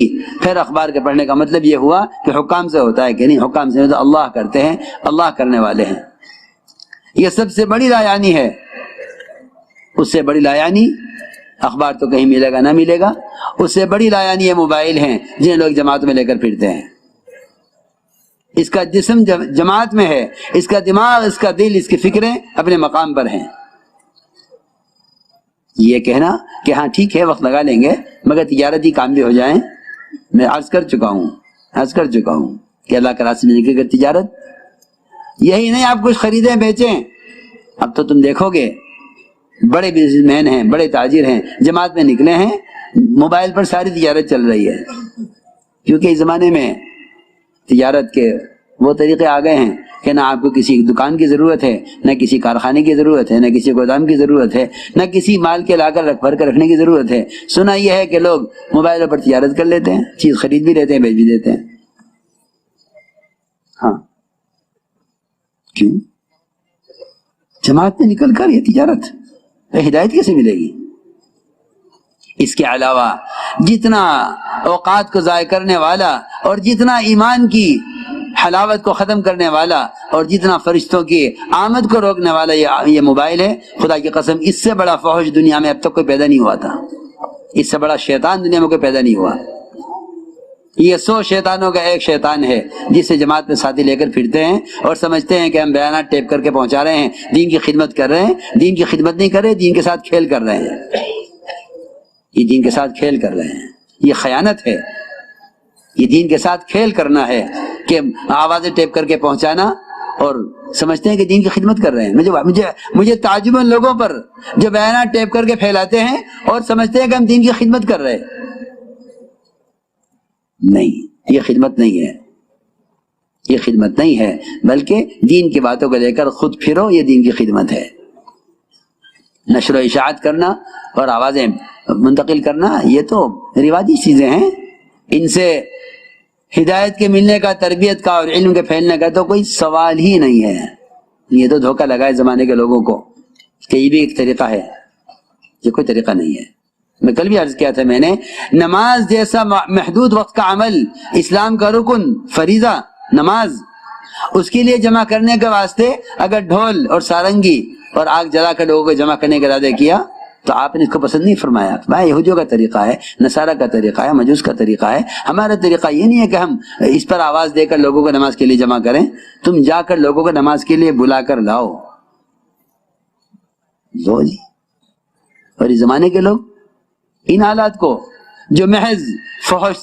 پھر اخبار کے پڑھنے کا مطلب یہ ہوا کہ حکام سے ہوتا ہے کہ نہیں، حکام سے تو اللہ کرتے ہیں، اللہ کرنے والے ہیں۔ یہ سب سے بڑی لایانی ہے، اس سے بڑی لایانی اخبار تو کہیں ملے گا نہ ملے گا، اس سے بڑی لایانی یہ موبائل ہیں جنہیں لوگ جماعت میں لے کر پھرتے ہیں۔ اس کا جسم جماعت میں ہے، اس کا دماغ، اس کا دل، اس کی فکریں اپنے مقام پر ہیں۔ یہ کہنا کہ ہاں ٹھیک ہے وقت لگا لیں گے مگر تجارتی کام بھی ہو جائیں، میں عرض کر چکا ہوں کہ اللہ کا راستے میں نکل کر تجارت، یہی نہیں آپ کچھ خریدیں بیچیں۔ اب تو تم دیکھو گے بڑے بزنس مین ہیں، بڑے تاجر ہیں، جماعت میں نکلے ہیں، موبائل پر ساری تجارت چل رہی ہے، کیونکہ اس زمانے میں تجارت کے وہ طریقے آ گئے ہیں کہ نہ آپ کو کسی دکان کی ضرورت ہے، نہ کسی کارخانے کی ضرورت ہے، نہ کسی گودام کی ضرورت ہے، نہ کسی مال کے لا کر بھر کر رکھنے کی ضرورت ہے۔ سنا یہ ہے کہ لوگ موبائل پر تجارت کر لیتے ہیں، چیز خرید بھی لیتے ہیں، بیچ بھی دیتے ہیں۔ ہاں کیوں؟ جماعت میں نکل کر یہ تجارت ہدایت کیسے ملے گی؟ اس کے علاوہ جتنا اوقات کو ضائع کرنے والا اور جتنا ایمان کی حلاوت کو ختم کرنے والا اور جتنا فرشتوں کی آمد کو روکنے والا یہ موبائل ہے، خدا کی قسم اس سے بڑا فحش دنیا میں اب تک کوئی پیدا نہیں ہوا تھا، اس سے بڑا شیطان دنیا میں کوئی پیدا نہیں ہوا۔ یہ 100 شیطانوں کا ایک شیطان ہے جسے جماعت میں ساتھی لے کر پھرتے ہیں اور سمجھتے ہیں کہ ہم بیانات ٹیپ کر کے پہنچا رہے ہیں، دین کی خدمت کر رہے ہیں۔ دین کی خدمت نہیں کر رہے، دین کے ساتھ کھیل کر رہے ہیں، یہ دین کے ساتھ کھیل کر رہے ہیں، یہ خیانت ہے۔ یہ دین کے ساتھ کھیل کرنا ہے کہ آوازیں ٹیپ کر کے پہنچانا اور سمجھتے ہیں کہ دین کی خدمت کر رہے ہیں۔ مجھے تعجب ان لوگوں پر جو بیانات ٹیپ کر کے پھیلاتے ہیں اور سمجھتے ہیں کہ ہم دین کی خدمت کر رہے ہیں۔ نہیں، یہ خدمت نہیں ہے، یہ خدمت نہیں ہے، بلکہ دین کی باتوں کو لے کر خود پھرو، یہ دین کی خدمت ہے۔ نشر و اشاعت کرنا اور آوازیں منتقل کرنا یہ تو رواجی چیزیں ہیں، ان سے ہدایت کے ملنے کا، تربیت کا اور علم کے پھیلنے کا تو کوئی سوال ہی نہیں ہے۔ یہ تو دھوکہ لگا ہے زمانے کے لوگوں کو کہ یہ بھی ایک طریقہ ہے، یہ کوئی طریقہ نہیں ہے۔ میں کل بھی عرض کیا تھا میں نے، نماز جیسا محدود وقت کا عمل، اسلام کا رکن فریضہ نماز، اس کے لیے جمع کرنے کے واسطے اگر ڈھول اور سارنگی اور آگ جلا کر لوگوں کو جمع کرنے کا ارادہ کیا تو آپ نے اس کو پسند نہیں فرمایا۔ بھائی یہودیوں کا طریقہ ہے، نصارہ کا طریقہ ہے، مجوس کا طریقہ ہے، ہمارا طریقہ یہ نہیں ہے کہ ہم اس پر آواز دے کر لوگوں کو نماز کے لیے جمع کریں۔ تم جا کر لوگوں کو نماز کے لیے بلا کر لاؤ جی۔ اور اس زمانے کے لوگ ان حالات کو جو محض فحش